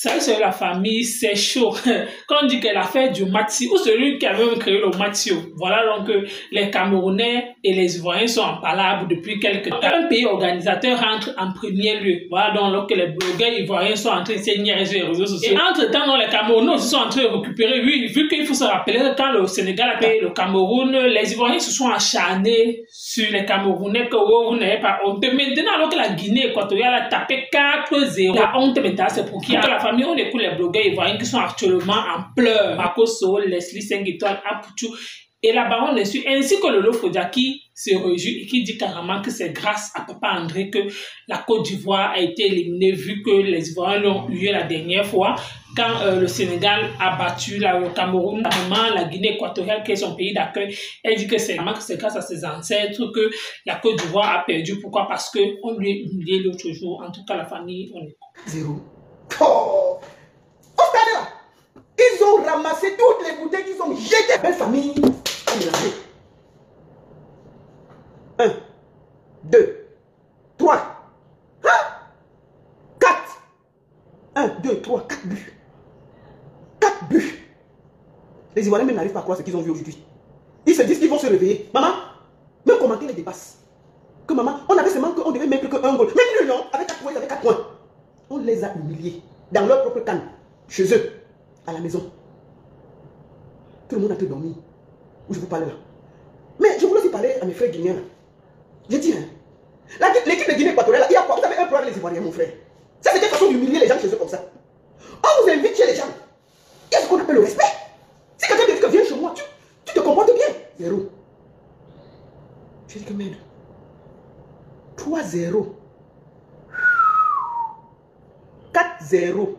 Ça, c'est la famille, c'est chaud. Quand on dit qu'elle a fait du Mati, ou celui qui a même créé le Matio. Voilà donc les Camerounais et les Ivoiriens sont en palabre depuis quelques temps. Un pays organisateur rentre en premier lieu. Voilà donc lorsque les blogueurs ivoiriens sont en train de s'énerver sur les réseaux sociaux. Et entre-temps, les Camerounais aussi sont en train de récupérer. Oui, vu qu'il faut se rappeler que quand le Sénégal a payé le Cameroun, les Ivoiriens se sont acharnés sur les Camerounais que vous n'avez pas honte. Maintenant, alors que la Guinée équatoriale a tapé 4-0, la honte maintenant, c'est pour qui? La famille, on écoute les blogueurs ivoiriens qui sont actuellement en pleurs. Marco So, Leslie 5 étoiles, Apuchou et la baronne les suit, ainsi que Lolo Fodia qui se réjouit et qui dit carrément que c'est grâce à Papa André que la Côte d'Ivoire a été éliminée, vu que les Ivoiriens l'ont eu la dernière fois quand le Sénégal a battu le Cameroun, notamment la Guinée équatoriale qui est son pays d'accueil. Elle dit que c'est grâce à ses ancêtres que la Côte d'Ivoire a perdu. Pourquoi? Parce qu'on lui a humilié l'autre jour. En tout cas, la famille, on est... Zéro. Oh! Au stade là, ils ont ramassé toutes les bouteilles qu'ils ont jetées. Belle famille, on est là. 1, 2, 3, 4. 1, 2, 3, 4 buts. 4 buts. Les Ivoiriens même n'arrivent pas à croire ce qu'ils ont vu aujourd'hui. Ils se disent qu'ils vont se réveiller. Maman, même commenter les dépasse. Que maman, on avait seulement qu'on devait mettre que un goal. Même nous, non, avec 4 points, avec 4 points. On les a humiliés dans leur propre canne, chez eux, à la maison. Tout le monde a pu dormir. Où je vous parle là. Mais je voulais aussi parler à mes frères guinéens. J'ai dit, hein, l'équipe de Guinée équatoriale, il y a quoi? Vous avez un problème les Ivoiriens, mon frère. Ça, c'est une façon d'humilier les gens chez eux comme ça. On vous invite chez les gens. Il y a ce qu'on appelle le respect. Si quelqu'un te dit que viens chez moi, tu te comportes bien. Zéro. J'ai dit que merde. 3-0. 4-0.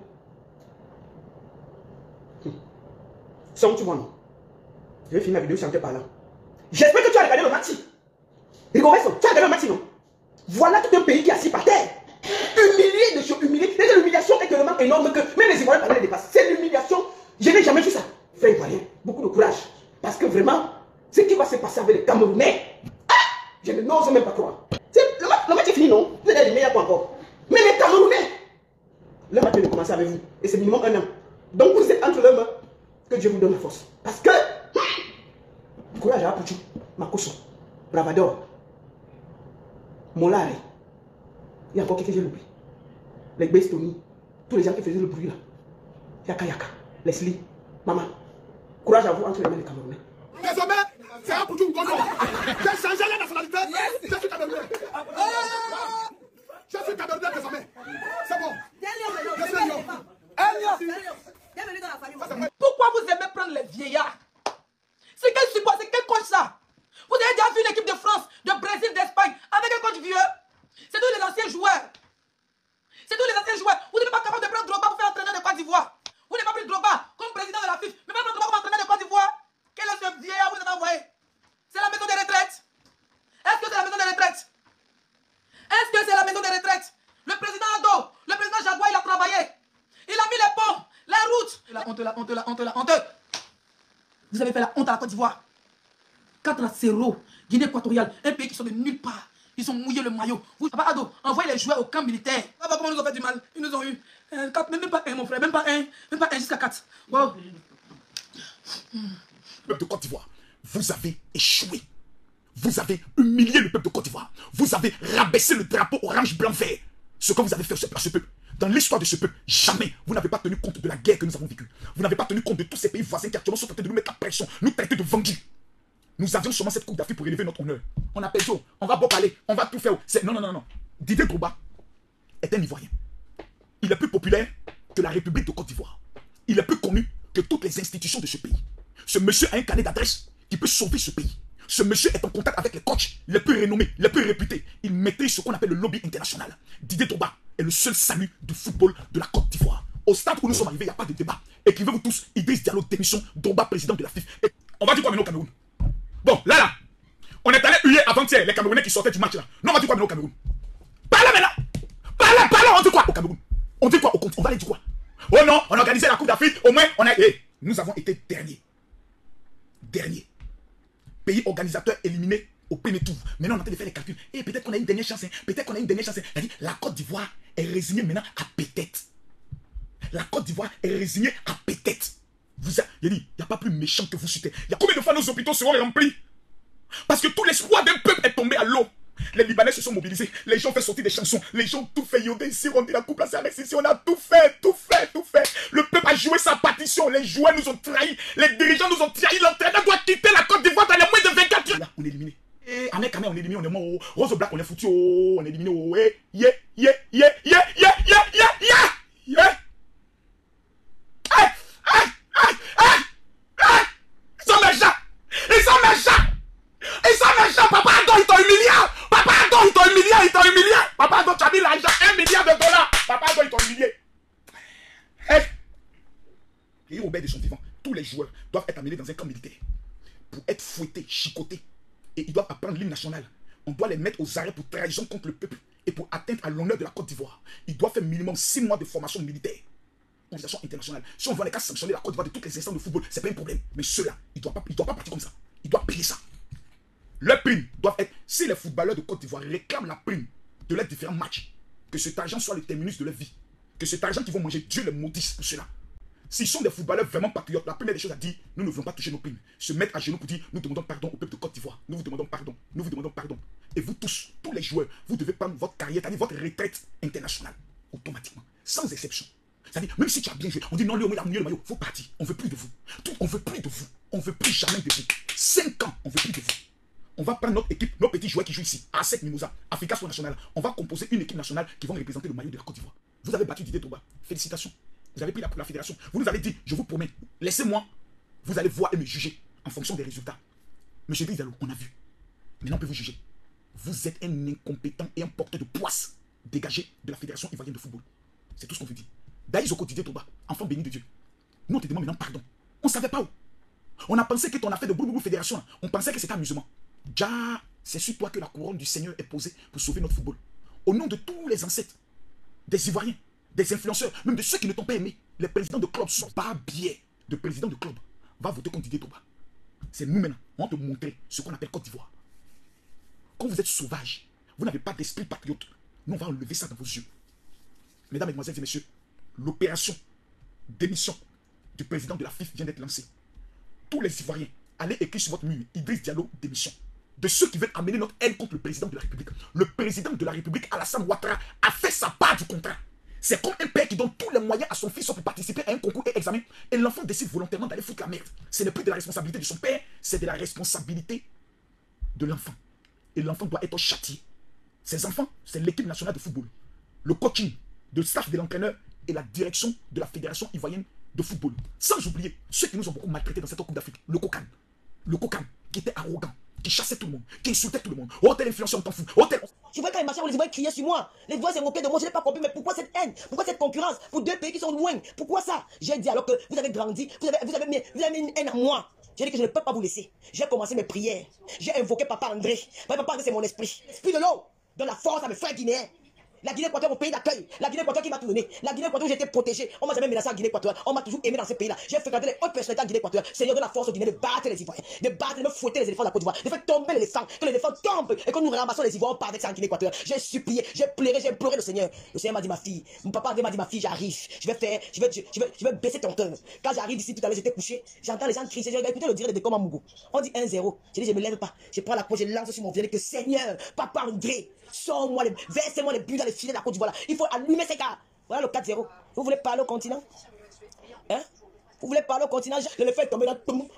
Sans tu vois, non? Je vais finir la vidéo chanter par là. J'espère que tu as regardé le match. Rigoberto, tu as regardé le match, non? Voilà tout un pays qui est assis par terre. Humilié de choses, humilié. L'humiliation est tellement énorme que même les Ivoiriens les dépassent. C'est l'humiliation. Je n'ai jamais vu ça. Frère Ivoirien, beaucoup de courage. Parce que vraiment, ce qui va se passer avec les Camerounais, je n'ose même pas croire. Le match est fini, non? Vous êtes les meilleurs encore. Mais les Camerounais, le match vient de commencer avec vous. Et c'est minimum 1 an. Donc vous êtes entre leurs mains. Que Dieu vous donne la force. Parce que, courage à Apuchou, Makoso, Bravador, Molare. Il y a encore quelqu'un que j'ai oublié. Les Bestoni, tous les gens qui faisaient le bruit là. Yaka Yaka, Leslie, Maman. Courage à vous entre les mains des Camerounais. Désormais, c'est Apuchou Gogo. J'ai changé la nationalité. Je suis Camerounais. Je suis Camerounais désormais. C'est bon. Pourquoi vous aimez prendre les vieillards? C'est quel support, c'est quel coach ça? Vous avez déjà vu l'équipe de France, de Brésil, d'Espagne avec un coach vieux? C'est tous les anciens joueurs. C'est tous les anciens joueurs. Vous n'êtes pas capable de prendre Drogba pour faire entraîneur de Côte d'Ivoire. Vous n'avez pas pris Drogba comme président de la FIFA, mais pas prendre Drogba comme entraîneur de Côte d'Ivoire. Quel est ce vieillard que vous avez envoyé? C'est la maison des retraites. Est-ce que c'est la maison des retraites? Est-ce que c'est la maison des retraites? Le président Ado, le président Jaguar, il a travaillé. Il a mis les ponts, les routes. La honte, la honte, la honte, la honte. Vous avez fait la honte à la Côte d'Ivoire. 4-0, Guinée équatoriale, un pays qui sont de nulle part. Ils ont mouillé le maillot. Vous, Papa Ado, envoyez les joueurs au camp militaire. Papa, comment ils nous ont fait du mal? Ils nous ont eu 4, même pas 1, mon frère, même pas 1 jusqu'à 4. Wow. Peuple de Côte d'Ivoire, vous avez échoué. Vous avez humilié le peuple de Côte d'Ivoire. Vous avez rabaissé le drapeau orange, blanc, vert. Ce que vous avez fait à ce peuple. Dans l'histoire de ce peuple, jamais vous n'avez pas tenu compte de la guerre que nous avons vécue. Vous n'avez pas tenu compte de tous ces pays voisins qui actuellement sont en train de nous mettre la pression, nous traiter de vendus. Nous avions seulement cette coupe d'Afrique pour élever notre honneur. On a perdu, on va beau parler, on va tout faire. Non, non, non, non. Didier Drogba est un Ivoirien. Il est plus populaire que la République de Côte d'Ivoire. Il est plus connu que toutes les institutions de ce pays. Ce monsieur a un carnet d'adresse qui peut sauver ce pays. Ce monsieur est en contact avec les coachs les plus renommés, les plus réputés. Il maîtrise ce qu'on appelle le lobby international. Didier Drogba est le seul salut du football de la Côte d'Ivoire. Au stade où nous sommes arrivés, il n'y a pas de débat. Écrivez-vous tous, Idriss Diallo, démission, Drogba, président de la FIFA. Et on va dire quoi maintenant au Cameroun? Bon, là, on est allé huer avant-hier les Camerounais qui sortaient du match là. Non, on va dire quoi maintenant au Cameroun? Parlez maintenant! Parlez, on dit quoi au Cameroun? On dit quoi au compte? On va aller dire quoi? Oh non, on a organisé la Coupe d'Afrique, au moins on a... nous avons été derniers. Pays organisateur éliminé au premier tour. Maintenant, on est en train de faire les calculs. Et peut-être qu'on a une dernière chance. Peut-être qu'on a une dernière chance. La Côte d'Ivoire est résignée maintenant à peut-être. La Côte d'Ivoire est résignée à peut-être. Il n'y a pas plus méchant que vous sur terre. Il y a combien de fois nos hôpitaux seront remplis? Parce que tout l'espoir d'un peuple est tombé à l'eau. Les Libanais se sont mobilisés. Les gens ont fait sortir des chansons. Les gens ont tout fait. Yodé ici, on dit la coupe, là, c'est la ici. On a tout fait, tout fait, tout fait. Le peuple a joué sa partition. Les joueurs nous ont trahis. Les dirigeants nous ont trahis. L'entraîneur doit quitter la Côte d'Ivoire dans les moins de 24 heures. Là, on est éliminé. Avec Kamé, on est éliminé. On est mort. Rose Black, on est foutu. On est éliminé. Yeah. Ils sont méchants. Papa Ado, ils t'ont humilié. Papa Ado, ils t'ont humilié. Papa Ado, tu as mis l'argent, $1 milliard. Papa Ado, ils t'ont humilié. Et au bain de son vivant, tous les joueurs doivent être amenés dans un camp militaire pour être fouettés, chicotés. Et ils doivent apprendre l'hymne national. On doit les mettre aux arrêts pour trahison contre le peuple et pour atteindre à l'honneur de la Côte d'Ivoire. Ils doivent faire minimum 6 mois de formation militaire. Organisation internationale. Si on veut les cas sanctionner la Côte d'Ivoire de toutes les instances de football, c'est pas un problème. Mais ceux-là, ils ne doivent pas partir comme ça. Ils doivent payer ça. Leurs primes doivent être, si les footballeurs de Côte d'Ivoire réclament la prime de leurs différents matchs, que cet argent soit le terminus de leur vie, que cet argent qu'ils vont manger, Dieu les maudisse pour cela. S'ils sont des footballeurs vraiment patriotes, la première des choses à dire, nous ne voulons pas toucher nos primes. Se mettre à genoux pour dire, nous demandons pardon au peuple de Côte d'Ivoire. Nous vous demandons pardon. Nous vous demandons pardon. Et vous tous les joueurs, vous devez prendre votre carrière, c'est-à-dire votre retraite internationale, automatiquement, sans exception. C'est-à-dire, même si tu as bien joué, on dit non, Léo, il a le maillot, il faut partir. On ne veut plus de vous. On ne veut plus de vous. On ne veut plus jamais de vous. 5 ans, on ne veut plus de vous. On va prendre notre équipe, nos petits joueurs qui jouent ici, ASEC Mimosa, Africa Sport National. On va composer une équipe nationale qui va représenter le maillot de la Côte d'Ivoire. Vous avez battu Didier Drogba. Félicitations. Vous avez pris la fédération. Vous nous avez dit, je vous promets, laissez-moi, vous allez voir et me juger en fonction des résultats. Monsieur Diallo, on a vu. Maintenant, on peut vous juger. Vous êtes un incompétent et un porteur de poisse dégagé de la Fédération ivoirienne de football. C'est tout ce qu'on veut dire. Daïzoko Didier Drogba, enfant béni de Dieu. Nous, on te demande maintenant pardon. On ne savait pas où. On a pensé que ton affaire de boulou fédération, on pensait que c'était amusement. Déjà, c'est sur toi que la couronne du Seigneur est posée pour sauver notre football. Au nom de tous les ancêtres, des Ivoiriens, des influenceurs, même de ceux qui ne t'ont pas aimé, les présidents de clubs sont pas bien. De président de club va voter contre Didier Drogba. C'est nous maintenant, on va te montrer ce qu'on appelle Côte d'Ivoire. Quand vous êtes sauvage, vous n'avez pas d'esprit patriote, nous on va enlever ça dans vos yeux. Mesdames, Mesdemoiselles et Messieurs, l'opération démission du président de la FIF vient d'être lancée. Tous les Ivoiriens, allez écrire sur votre mur, Idriss Diallo, démission. De ceux qui veulent amener notre haine contre le président de la République. Le président de la République, Alassane Ouattara, a fait sa part du contrat. C'est comme un père qui donne tous les moyens à son fils pour participer à un concours et examen. Et l'enfant décide volontairement d'aller foutre la merde. Ce n'est plus de la responsabilité de son père, c'est de la responsabilité de l'enfant. Et l'enfant doit être châtié. Ces enfants, c'est l'équipe nationale de football. Le coaching, le staff de l'entraîneur et la direction de la Fédération ivoirienne de football. Sans oublier ceux qui nous ont beaucoup maltraités dans cette Coupe d'Afrique. Le Kokan, qui était arrogant, qui chassait tout le monde, qui insultait tout le monde. Oh, tel influenceur, on t'en fout. Oh, tel... Tu vois quand les machins, les Ivoiriens criaient sur moi. Les Ivoiriens s'est moqué de moi, je n'ai pas compris. Mais pourquoi cette haine? Pourquoi cette concurrence pour deux pays qui sont loin? Pourquoi ça? J'ai dit alors que vous avez grandi, vous avez mis une haine à moi. J'ai dit que je ne peux pas vous laisser. J'ai commencé mes prières. J'ai invoqué Papa André. Papa André, c'est mon esprit. Esprit de l'eau. Donne la force à mes frères guinéens. La Guinée-Équatoriale, mon pays d'accueil. La Guinée-Équatoriale qui m'a tout donné. La Guinée-Équatoriale où j'ai été protégé. On m'a jamais menacé en Guinée-Équatoriale. On m'a toujours aimé dans ce pays-là. J'ai fréquenté les hautes personnalités en Guinée-Équatoriale. Seigneur, de la force au Guinée de battre les Ivoiriens. De battre, de me fouetter les éléphants de la Côte d'Ivoire. De faire tomber les éléphants. Que les éléphants tombent. Et que nous ramassons les Ivoiriens, on part avec ça en Guinée-Équatoriale. J'ai supplié, j'ai pleuré, j'ai imploré le Seigneur. Le Seigneur m'a dit, ma fille. Mon papa André m'a dit, ma fille, j'arrive. Je vais baisser ton cœur. Quand j'arrive ici, tout à l'heure, j'étais couché. J'entends les gens crier. J'ai écouté le direct de Koma Mougou. On dit 1-0. J'ai dit, je me lève pas. Je prends la croix, je lance sur mon viennet que Seigneur, Papa André. Sors-moi, versez-moi les buts dans les filets de la Côte d'Ivoire. Il faut allumer ces gars. Voilà le 4-0. Vous voulez parler au continent? Hein? Vous voulez parler au continent? L'éléphant est tombé dans tout.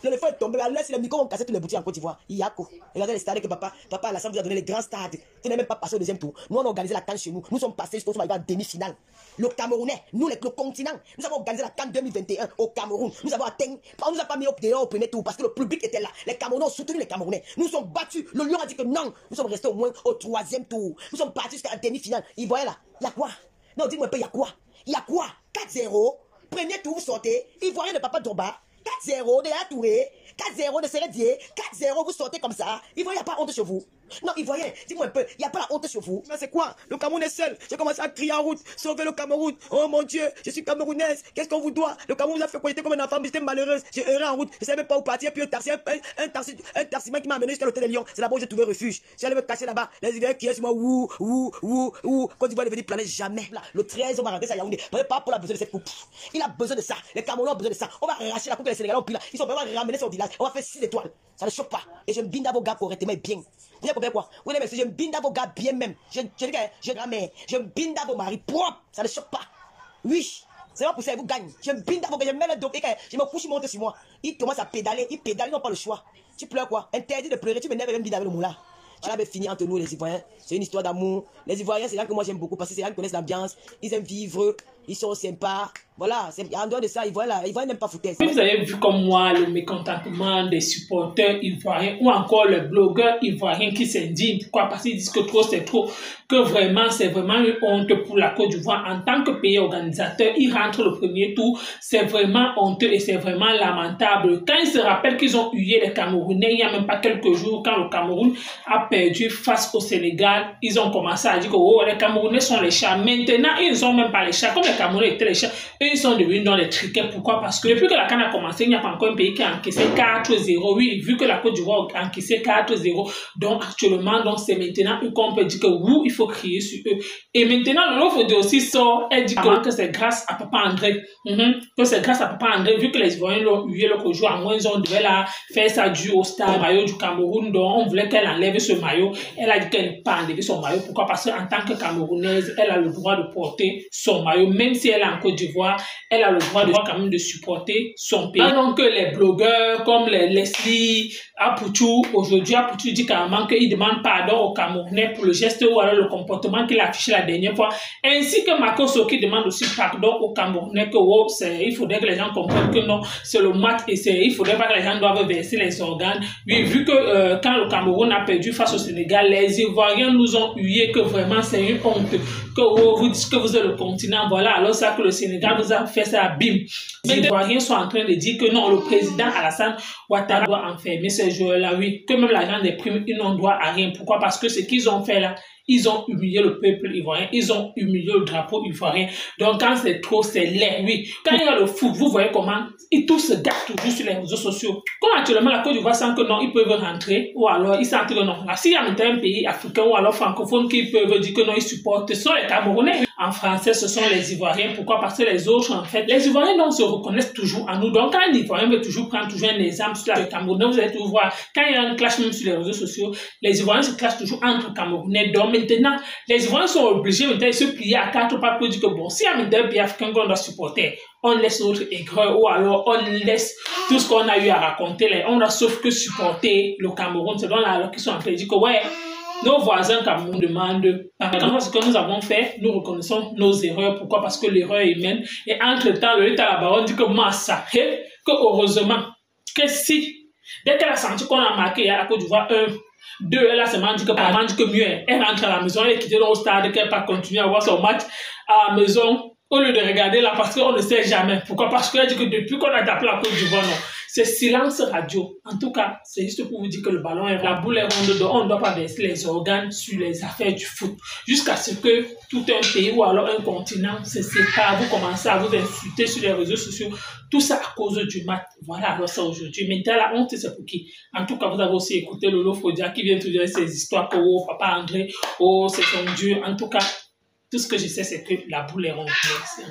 L'éléphant est tombé. Laisse les micros, on casse toutes les boutiques en Côte d'Ivoire. Yako. Regardez les stades que papa Alassane vous a donné, les grands stades. Vous n'avez même pas passé au deuxième tour. Nous, on a organisé la CAN chez nous. Nous sommes passés jusqu'au arriver en demi-finale. Le Camerounais, nous, le continent, nous avons organisé la CAN 2021 au Cameroun. Nous avons atteint. On nous a pas mis au premier tour parce que le public était là. Les Camerounais ont soutenu les Camerounais. Nous sommes battus. Le Lion a dit que non. Nous sommes restés au moins au troisième tour. Nous sommes partis jusqu'à la demi-finale. Ils voyaient là. Il y a quoi? Non, dis-moi un peu, il y a quoi? Il y a quoi? 4-0. Premier tour, vous sortez. Ivoirien de Papa Drogba. 4-0 de la Touré. 4-0 de Sérédier. 4-0, vous sortez comme ça. Ivoirien, il n'y a pas honte chez vous. Non, Ivoirien, dis-moi un peu, il n'y a pas la honte sur vous. Mais c'est quoi? Le Cameroun est seul. J'ai commencé à crier en route, sauver le Cameroun. Oh mon Dieu, je suis camerounaise. Qu'est-ce qu'on vous doit? Le Cameroun vous a fait quoi? J'étais comme une enfant, mais j'étais malheureuse. J'ai erré en route, je ne savais même pas où partir. Puis un taximan qui m'a amené jusqu'à l'hôtel des Lions. C'est là-bas où j'ai trouvé refuge. J'allais me cacher là-bas. Les Ivoiriens qui est sur moi, Quand Ivoire est venu planer, jamais. Là, le 13, on va rentrer ça à Yaoundé. Pas pour la besoin de cette coupe. Il a besoin de ça. Les Camerounais ont besoin de ça. On va arracher la coupe que les Sénégalais ont pris là. Ils sont vraiment ramenés sur le village. On va faire 6 étoiles. Ça ne choque pas. Et je me binde à vos gars correctement et bien. Vous avez compris quoi? Oui, mais si je me binde à vos gars bien même. Je me binde à vos maris propres. Ça ne choque pas. Oui. C'est pas pour ça qu'ils vous gagnent. Je me binde à vos gars. Je mets le dos. Je me couche, il monte sur moi. Il commence à pédaler. Il pédale. Ils n'ont pas le choix. Tu pleures quoi? Interdit de pleurer. Tu m'énerves même binde avec le moulin. Voilà, ben fini entre nous les Ivoiriens. C'est une histoire d'amour. Les Ivoiriens, c'est là que moi j'aime beaucoup parce que c'est là qu'ils connaissent l'ambiance. Ils aiment vivre. Ils sont sympas. Voilà, en dehors de ça, ils voient n'aiment pas foutaise. Vous avez vu comme moi le mécontentement des supporters ivoiriens ou encore les blogueurs ivoiriens qui s'indignent. Pourquoi? Parce qu'ils disent que trop c'est trop. Que vraiment, c'est vraiment une honte pour la Côte d'Ivoire. En tant que pays organisateur, ils rentrent le premier tour. C'est vraiment honteux et c'est vraiment lamentable. Quand ils se rappellent qu'ils ont hué les Camerounais il n'y a même pas quelques jours, quand le Cameroun a perdu face au Sénégal, ils ont commencé à dire que oh, les Camerounais sont les chats. Maintenant, ils ne sont même pas les chats. Comme les Camerounais étaient les chats, eux, ils sont devenus dans les triquets. Pourquoi? Parce que depuis que la CAN a commencé, il n'y a pas encore un pays qui a encaissé 4-0. Oui, vu que la Côte d'Ivoire a encaissé 4-0, donc actuellement, donc c'est maintenant eux qu'on peut dire que oui, il faut crier sur eux. Et maintenant, le Lofodé aussi sort et dit que c'est grâce à Papa André. Que c'est grâce à Papa André, vu que les Ivoiriens l'ont hué l'autre jour, en moins, on devait la faire ça dû au stade maillot du Cameroun. Donc, on voulait qu'elle enlève ce maillot. Elle a dit qu'elle n'a pas enlevé son maillot. Pourquoi? Parce qu'en tant que Camerounaise, elle a le droit de porter son maillot. Même si elle est en Côte d'Ivoire, elle a le droit quand même de supporter son pays. Donc, les blogueurs comme les Leslie Apoutou, aujourd'hui, Apoutou dit carrément qu'il demande pardon aux Camerounais pour le geste ou alors le comportement qu'il a affiché la dernière fois. Ainsi que Makoso qui demande aussi pardon aux Camerounais que oh, il faudrait que les gens comprennent que non, c'est le match et il faudrait pas que les gens doivent verser les organes. Oui, vu que quand le Cameroun a perdu face au Sénégal, les Ivoiriens nous ont hué que vraiment c'est une honte. Que oh, vous dites que vous êtes le continent, voilà, alors ça que le Sénégal vous a fait ça, bim. Mais les Ivoiriens sont en train de dire que non, le président Alassane Ouattara doit enfermer ces joueurs-là, oui, que même l'agent des primes, ils n'ont droit à rien. Pourquoi? Parce que ce qu'ils ont fait là, ils ont humilié le peuple ivoirien, ils ont humilié le drapeau ivoirien. Donc quand c'est trop, c'est laid, oui. Quand il y a le foot, vous voyez comment ils tous se gâtent toujours sur les réseaux sociaux. Comme actuellement la Côte d'Ivoire sent que non, ils peuvent rentrer, ou alors ils sentent que non. Là, s'il y a maintenant un pays africain ou alors francophone qui peuvent dire que non, ils supportent, ce sont les Camerounais. En français, ce sont les Ivoiriens. Pourquoi? Parce que les autres, en fait, les Ivoiriens donc se reconnaissent toujours en nous. Donc quand un Ivoirien veut toujours prendre un exemple sur les Camerounais, vous allez toujours voir, quand il y a un clash même sur les réseaux sociaux, les Ivoiriens se clashent toujours entre Camerounais. Donc maintenant, les Ivoiriens sont obligés maintenant de se plier à 4 pas pour dire que bon, si y a un pays africain qu'on doit supporter, on laisse notre aigreur ou alors on laisse tout ce qu'on a eu à raconter. On a sauf que supporter le Cameroun. C'est donc là alors qu'ils sont en train de dire que ouais, nos voisins Cameroun demandent ce que nous avons fait, nous reconnaissons nos erreurs. Pourquoi? Parce que l'erreur est humaine. Et entre-temps, le État là-bas dit que massacré, que heureusement, que si, dès qu'elle a senti qu'on a marqué à la Côte d'Ivoire 1-2, elle a seulement dit que mieux, elle rentre à la maison, elle est quittée dans le stade, qu'elle pas continuer à voir son match à la maison, au lieu de regarder là, parce qu'on ne sait jamais. Pourquoi? Parce qu'elle dit que depuis qu'on a tapé la Côte d'Ivoire, non. C'est silence radio. En tout cas, c'est juste pour vous dire que le ballon est la boule est ronde, donc on ne doit pas verser les organes sur les affaires du foot. Jusqu'à ce que tout un pays ou alors un continent se sépare, vous commencez à vous insulter sur les réseaux sociaux. Tout ça à cause du match. Voilà, alors ça aujourd'hui. Maintenant, la honte, c'est pour qui? En tout cas, vous avez aussi écouté Lolo Fodia qui vient tout dire ces histoires que oh, Papa André, oh, c'est son Dieu. En tout cas, tout ce que je sais, c'est que la boule est ronde. C'est un